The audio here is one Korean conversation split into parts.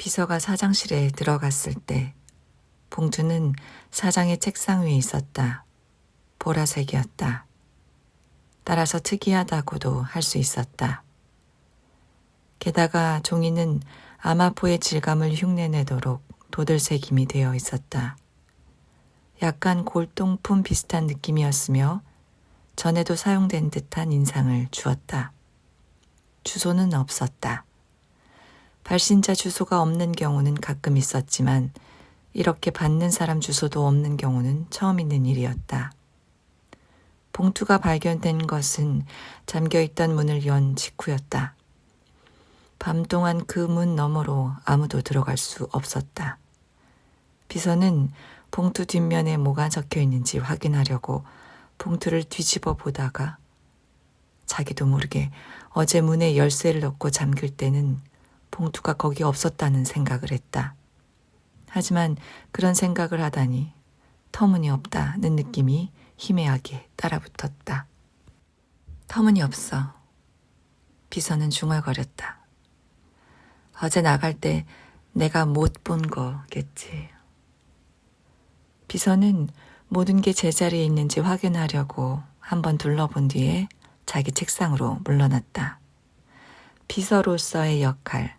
비서가 사장실에 들어갔을 때 봉투는 사장의 책상 위에 있었다. 보라색이었다. 따라서 특이하다고도 할 수 있었다. 게다가 종이는 아마포의 질감을 흉내내도록 도들새김이 되어 있었다. 약간 골동품 비슷한 느낌이었으며 전에도 사용된 듯한 인상을 주었다. 주소는 없었다. 발신자 주소가 없는 경우는 가끔 있었지만 이렇게 받는 사람 주소도 없는 경우는 처음 있는 일이었다. 봉투가 발견된 것은 잠겨있던 문을 연 직후였다. 밤 동안 그 문 너머로 아무도 들어갈 수 없었다. 비서는 봉투 뒷면에 뭐가 적혀 있는지 확인하려고 봉투를 뒤집어 보다가 자기도 모르게 어제 문에 열쇠를 넣고 잠길 때는 봉투가 거기 없었다는 생각을 했다. 하지만 그런 생각을 하다니 터무니없다는 느낌이 희미하게 따라붙었다. 터무니없어. 비서는 중얼거렸다. 어제 나갈 때 내가 못 본 거겠지. 비서는 모든 게 제자리에 있는지 확인하려고 한번 둘러본 뒤에 자기 책상으로 물러났다. 비서로서의 역할,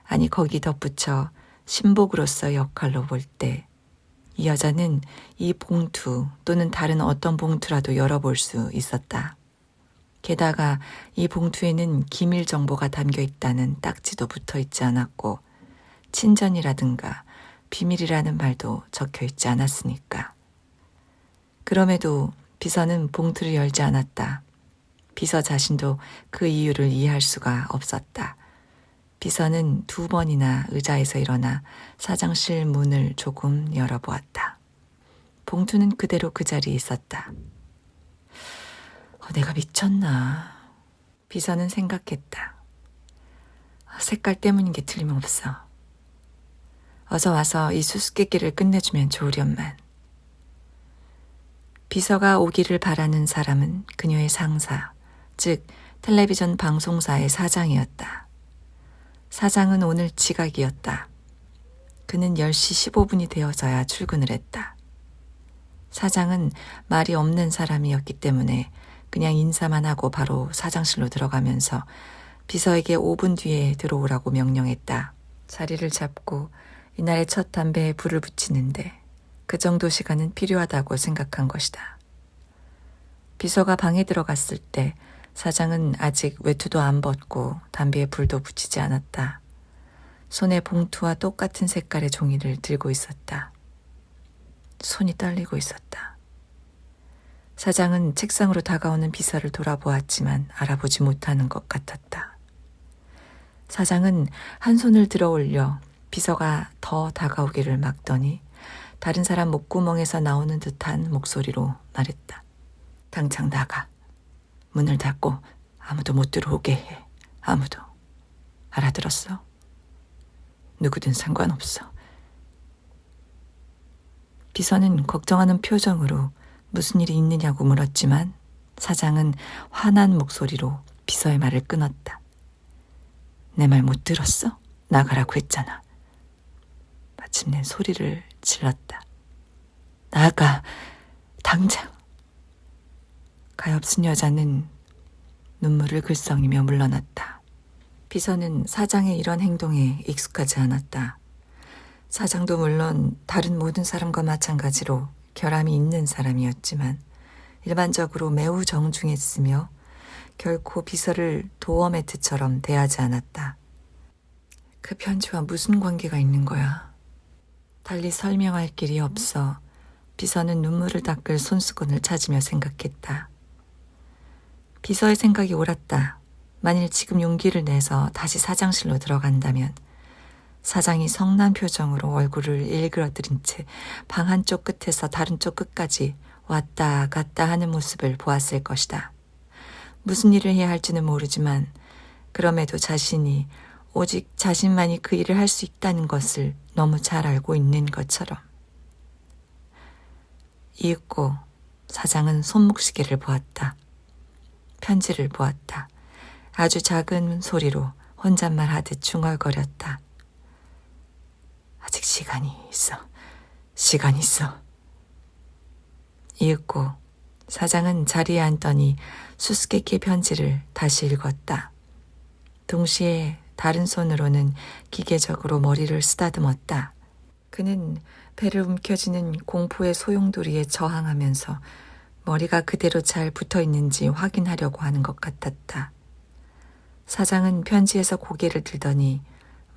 아니 거기 덧붙여 신복으로서의 역할로 볼 때 이 여자는 이 봉투 또는 다른 어떤 봉투라도 열어볼 수 있었다. 게다가 이 봉투에는 기밀 정보가 담겨 있다는 딱지도 붙어 있지 않았고 친전이라든가 비밀이라는 말도 적혀 있지 않았으니까. 그럼에도 비서는 봉투를 열지 않았다. 비서 자신도 그 이유를 이해할 수가 없었다. 비서는 2번이나 의자에서 일어나 사장실 문을 조금 열어보았다. 봉투는 그대로 그 자리에 있었다. 내가 미쳤나? 비서는 생각했다. 색깔 때문인 게 틀림없어. 어서 와서 이 수수께끼를 끝내주면 좋으련만. 비서가 오기를 바라는 사람은 그녀의 상사, 즉 텔레비전 방송사의 사장이었다. 사장은 오늘 지각이었다. 그는 10시 15분이 되어서야 출근을 했다. 사장은 말이 없는 사람이었기 때문에 그냥 인사만 하고 바로 사장실로 들어가면서 비서에게 5분 뒤에 들어오라고 명령했다. 자리를 잡고 이날의 첫 담배에 불을 붙이는데 그 정도 시간은 필요하다고 생각한 것이다. 비서가 방에 들어갔을 때 사장은 아직 외투도 안 벗고 담배에 불도 붙이지 않았다. 손에 봉투와 똑같은 색깔의 종이를 들고 있었다. 손이 떨리고 있었다. 사장은 책상으로 다가오는 비서를 돌아보았지만 알아보지 못하는 것 같았다. 사장은 한 손을 들어 올려 비서가 더 다가오기를 막더니 다른 사람 목구멍에서 나오는 듯한 목소리로 말했다. 당장 나가. 문을 닫고 아무도 못 들어오게 해. 아무도. 알아들었어? 누구든 상관없어. 비서는 걱정하는 표정으로 무슨 일이 있느냐고 물었지만 사장은 화난 목소리로 비서의 말을 끊었다. 내 말 못 들었어? 나가라고 했잖아. 마침내 소리를 질렀다. 나가, 당장. 가엾은 여자는 눈물을 글썽이며 물러났다. 비서는 사장의 이런 행동에 익숙하지 않았다. 사장도 물론 다른 모든 사람과 마찬가지로 결함이 있는 사람이었지만 일반적으로 매우 정중했으며 결코 비서를 도어 매트처럼 대하지 않았다. 그 편지와 무슨 관계가 있는 거야? 달리 설명할 길이 없어 비서는 눈물을 닦을 손수건을 찾으며 생각했다. 비서의 생각이 옳았다. 만일 지금 용기를 내서 다시 사장실로 들어간다면 사장이 성난 표정으로 얼굴을 일그러뜨린 채 방 한쪽 끝에서 다른 쪽 끝까지 왔다 갔다 하는 모습을 보았을 것이다. 무슨 일을 해야 할지는 모르지만 그럼에도 자신이 오직 자신만이 그 일을 할 수 있다는 것을 너무 잘 알고 있는 것처럼. 이윽고 사장은 손목시계를 보았다. 편지를 보았다. 아주 작은 소리로 혼잣말 하듯 중얼거렸다. 시간이 있어. 이윽고 사장은 자리에 앉더니 수수께끼 편지를 다시 읽었다. 동시에 다른 손으로는 기계적으로 머리를 쓰다듬었다. 그는 배를 움켜쥐는 공포의 소용돌이에 저항하면서 머리가 그대로 잘 붙어 있는지 확인하려고 하는 것 같았다. 사장은 편지에서 고개를 들더니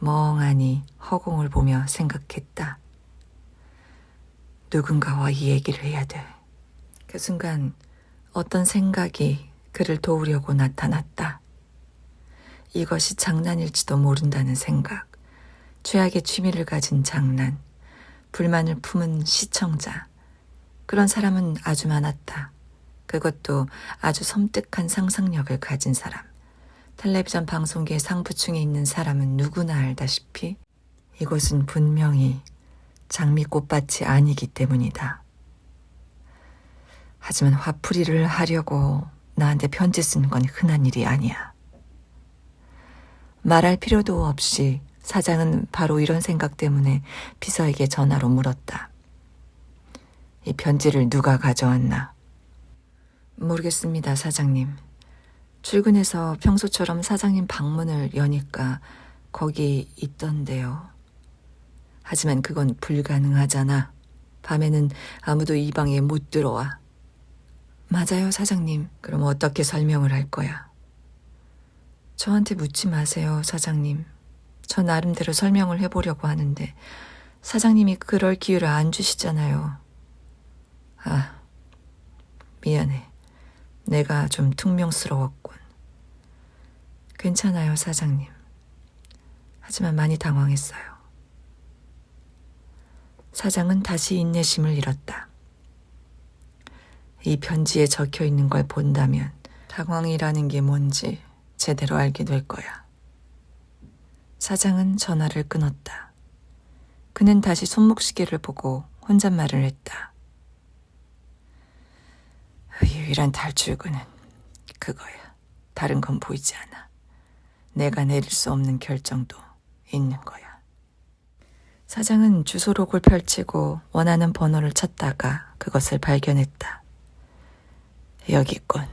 멍하니 허공을 보며 생각했다. 누군가와 이 얘기를 해야 돼. 그 순간 어떤 생각이 그를 도우려고 나타났다. 이것이 장난일지도 모른다는 생각, 최악의 취미를 가진 장난, 불만을 품은 시청자. 그런 사람은 아주 많았다. 그것도 아주 섬뜩한 상상력을 가진 사람. 텔레비전 방송계의 상부층에 있는 사람은 누구나 알다시피 이곳은 분명히 장미꽃밭이 아니기 때문이다. 하지만 화풀이를 하려고 나한테 편지 쓰는 건 흔한 일이 아니야. 말할 필요도 없이 사장은 바로 이런 생각 때문에 비서에게 전화로 물었다. 이 편지를 누가 가져왔나? 모르겠습니다, 사장님. 출근해서 평소처럼 사장님 방문을 여니까 거기 있던데요. 하지만 그건 불가능하잖아. 밤에는 아무도 이 방에 못 들어와. 맞아요, 사장님. 그럼 어떻게 설명을 할 거야? 저한테 묻지 마세요, 사장님. 저 나름대로 설명을 해보려고 하는데 사장님이 그럴 기회를 안 주시잖아요. 아, 미안해. 내가 좀 퉁명스러웠군. 괜찮아요, 사장님. 하지만 많이 당황했어요. 사장은 다시 인내심을 잃었다. 이 편지에 적혀 있는 걸 본다면 당황이라는 게 뭔지 제대로 알게 될 거야. 사장은 전화를 끊었다. 그는 다시 손목시계를 보고 혼잣말을 했다. 유일한 탈출구는 그거야. 다른 건 보이지 않아. 내가 내릴 수 없는 결정도 있는 거야. 사장은 주소록을 펼치고 원하는 번호를 찾다가 그것을 발견했다. 여기 있군.